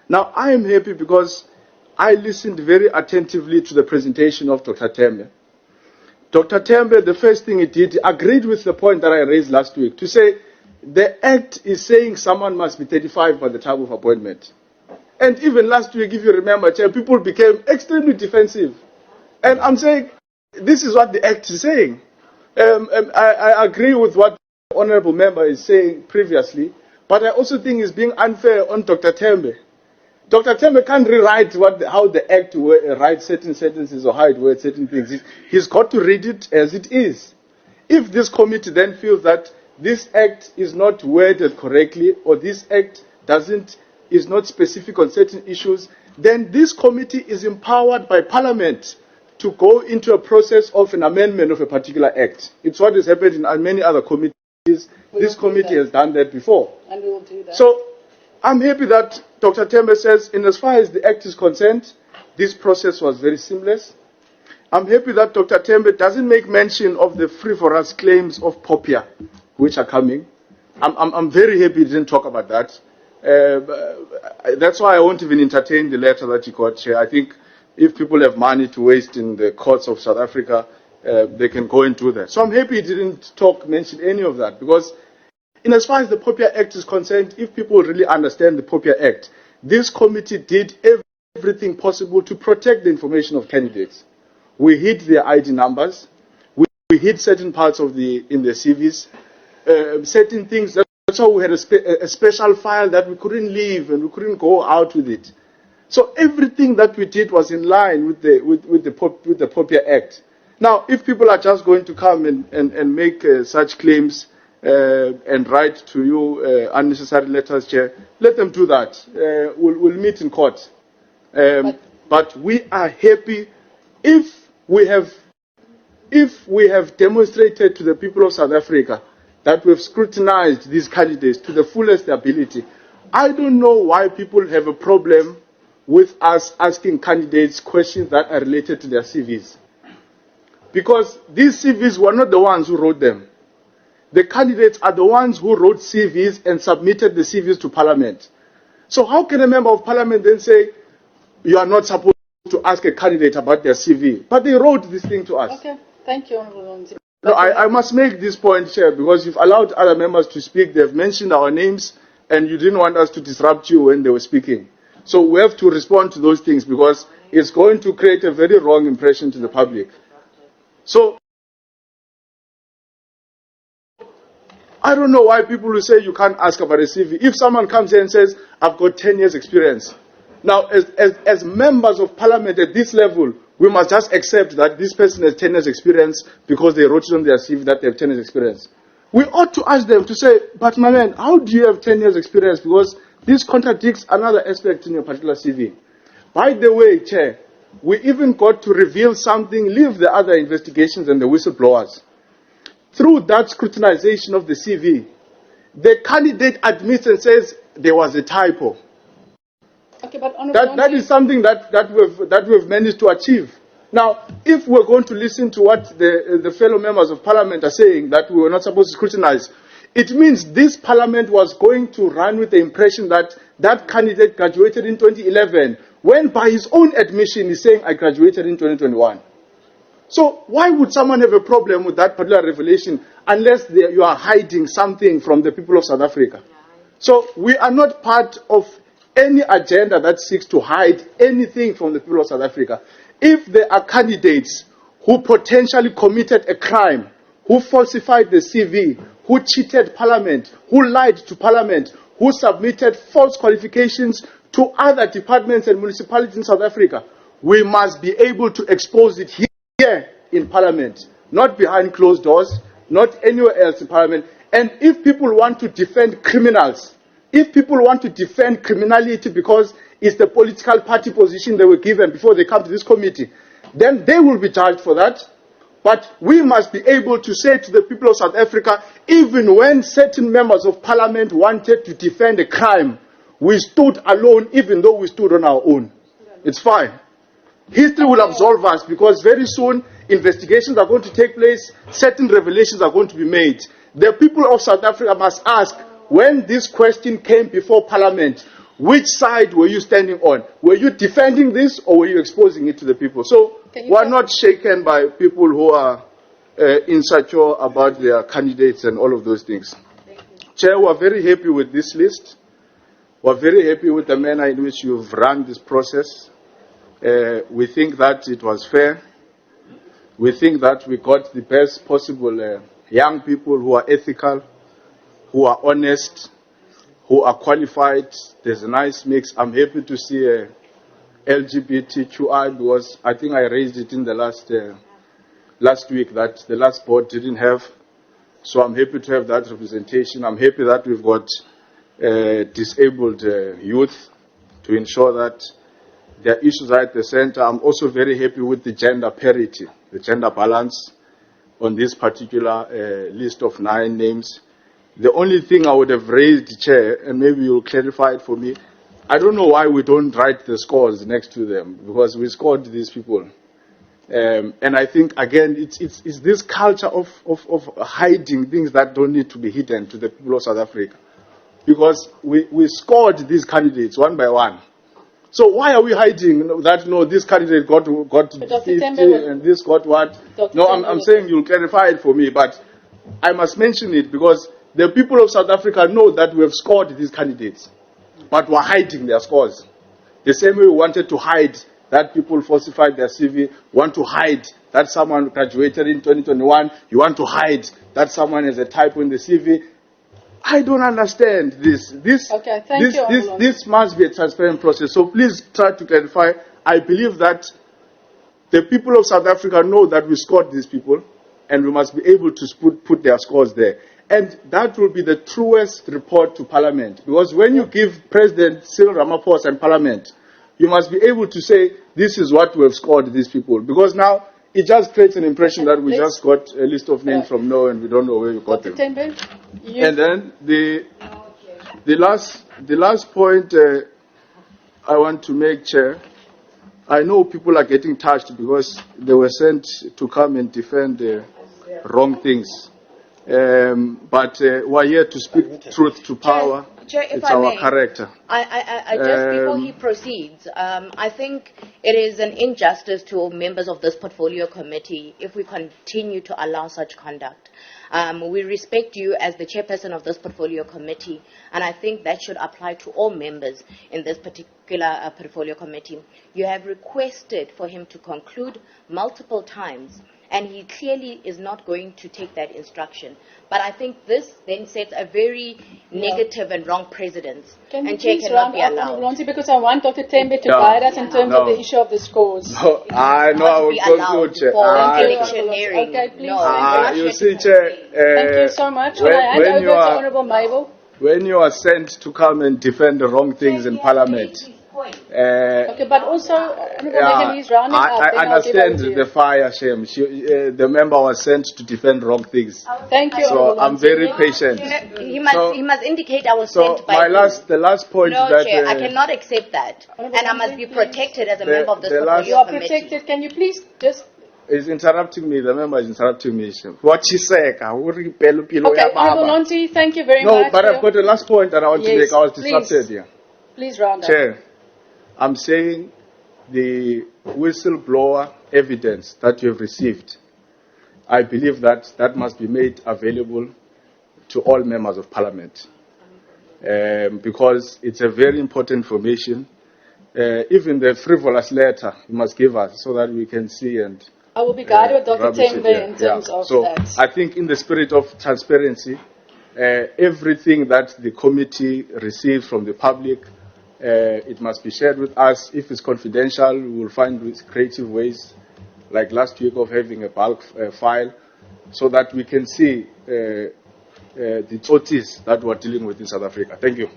Now, I am happy because I listened very attentively to the presentation of Dr. Tembe. Dr. Tembe, the first thing he did, agreed with the point that I raised last week, to say the Act is saying someone must be 35 by the time of appointment. And even last week, if you remember, Chair, people became extremely defensive. And I'm saying, this is what the Act is saying. I agree with what the Honourable Member is saying previously, but I also think it's being unfair on Dr. Tembe. Dr. Tembe can't rewrite how the Act writes certain sentences or how it words certain things. He's got to read it as it is. If this committee then feels that this Act is not worded correctly, or this Act is not specific on certain issues, then this committee is empowered by Parliament to go into a process of an amendment of a particular Act. It's what has happened in many other committees. This committee has done that before. And we will do that. So I'm happy that Dr. Tembe says, in as far as the Act is concerned, this process was very seamless. I'm happy that Dr. Tembe doesn't make mention of the free-for-us claims of POPIA, which are coming. I'm very happy he didn't talk about that. That's why I won't even entertain the letter that he got, Chair. I think if people have money to waste in the courts of South Africa, they can go and do that. So I'm happy he didn't mention any of that, because in as far as the POPIA Act is concerned, if people really understand the POPIA Act, this committee did everything possible to protect the information of candidates. We hid their ID numbers. We hid certain parts in the CVs, certain things. That's why we had a special file that we couldn't leave and we couldn't go out with it. So everything that we did was in line with the POPIA Act. Now, if people are just going to come and make such claims and write to you unnecessary letters, Chair, let them do that. We'll meet in court. But we are happy if we have demonstrated to the people of South Africa that we've scrutinized these candidates to the fullest ability. I don't know why people have a problem with us asking candidates questions that are related to their CVs. Because these CVs were not the ones who wrote them. The candidates are the ones who wrote CVs and submitted the CVs to Parliament. So how can a member of Parliament then say, you are not supposed to ask a candidate about their CV? But they wrote this thing to us. Okay, thank you, Honourable Lonzi. No, I must make this point, Chair, because you've allowed other members to speak. They've mentioned our names, and you didn't want us to disrupt you when they were speaking. So we have to respond to those things, because it's going to create a very wrong impression to the public. So I don't know why people will say you can't ask about a CV. If someone comes here and says, I've got 10 years experience. Now, as members of Parliament at this level, we must just accept that this person has 10 years experience because they wrote it on their CV that they have 10 years experience. We ought to ask them to say, but my man, how do you have 10 years experience? Because this contradicts another aspect in your particular CV. By the way, Chair, we even got to reveal something, leave the other investigations and the whistleblowers. Through that scrutinization of the CV, the candidate admits and says there was a typo. Okay, but that is something that we've managed to achieve. Now, if we're going to listen to what the fellow members of Parliament are saying, that we were not supposed to scrutinize, it means this Parliament was going to run with the impression that that candidate graduated in 2011, when by his own admission he's saying, I graduated in 2021. So why would someone have a problem with that particular revelation unless you are hiding something from the people of South Africa? So we are not part of any agenda that seeks to hide anything from the people of South Africa. If there are candidates who potentially committed a crime, who falsified the CV, who cheated Parliament, who lied to Parliament, who submitted false qualifications to other departments and municipalities in South Africa, we must be able to expose it here in Parliament, not behind closed doors, not anywhere else in Parliament. And if people want to defend criminals, if people want to defend criminality because it's the political party position they were given before they come to this committee, then they will be charged for that. But we must be able to say to the people of South Africa, even when certain members of Parliament wanted to defend a crime, we stood alone even though we stood on our own. It's fine. History will absolve us because very soon investigations are going to take place, certain revelations are going to be made. The people of South Africa must ask, when this question came before Parliament, Which side were you standing on? Were you defending this or were you exposing it to the people? So we're not shaken by people who are insecure about their candidates and all of those things. Chair, we're very happy with this list. We're very happy with the manner in which you've run this process. We think that it was fair. We think that we got the best possible young people who are ethical, who are honest, who are qualified. There's a nice mix. I'm happy to see LGBTQI because I think I raised it in the last week that the last board didn't have. So I'm happy to have that representation. I'm happy that we've got disabled youth to ensure that their issues are at the center. I'm also very happy with the gender parity, the gender balance on this particular list of 9 names. The only thing I would have raised, Chair, and maybe you'll clarify it for me, I don't know why we don't write the scores next to them, because we scored these people. And I think, again, it's this culture of hiding things that don't need to be hidden to the people of South Africa. Because we scored these candidates one by one. So why are we hiding that, no, this candidate got 50 and this got what? No, I'm saying you'll clarify it for me, but I must mention it because the people of South Africa know that we have scored these candidates, but we're hiding their scores. The same way we wanted to hide that people falsified their CV, want to hide that someone graduated in 2021, you want to hide that someone has a typo in the CV. I don't understand this. Okay, thank you. This must be a transparent process. So please try to clarify. I believe that the people of South Africa know that we scored these people, and we must be able to put their scores there. And that will be the truest report to Parliament. Because when you give President Cyril Ramaphosa and Parliament, you must be able to say, this is what we have scored these people. Because now, it just creates an impression that we just got a list of names from nowhere and we don't know where we got them. And then the last point I want to make, Chair, I know people are getting touched because they were sent to come and defend wrong things. But we're here to speak truth to power. Chair, if it's I our may, character. I just before he proceeds, I think it is an injustice to members of this portfolio committee if we continue to allow such conduct. We respect you as the chairperson of this portfolio committee, and I think that should apply to all members in this particular portfolio committee. You have requested for him to conclude multiple times, and he clearly is not going to take that instruction. But I think this then sets a very negative and wrong precedence, and Chair cannot be allowed. Lonzi, because I want Dr. Tembe to guide us in terms of the issue of the scores. No, I know I will conclude, Chair. Electioneering. Okay, please. You see, Chair. Thank you so much. Can I hand over to Honourable Mabel? When you are sent to come and defend the wrong things in Parliament. Okay, but also, he's rounding up. I understand the fire, shame. The member was sent to defend wrong things. Thank you. So I'm very patient. He must indicate I was sent by the last point no, that Chair, I cannot accept that, and I must be protected as a member of this portfolio You are committee. protected. Can you please just? Is interrupting me. The member is interrupting me. What she said. Okay, Honourable Lonzi, thank you very much. No, but I've got the last point that I want to make. I was disrupted here. Please round up. Chair, I'm saying the whistleblower evidence that you have received, I believe that must be made available to all members of Parliament because it's a very important information. Even the frivolous letter you must give us so that we can see and I will be guided with Dr. Tembe in terms of that. I think in the spirit of transparency, everything that the committee receives from the public, it must be shared with us. If it's confidential, we will find creative ways, like last week of having a bulk file, so that we can see the totis that we're dealing with in South Africa. Thank you.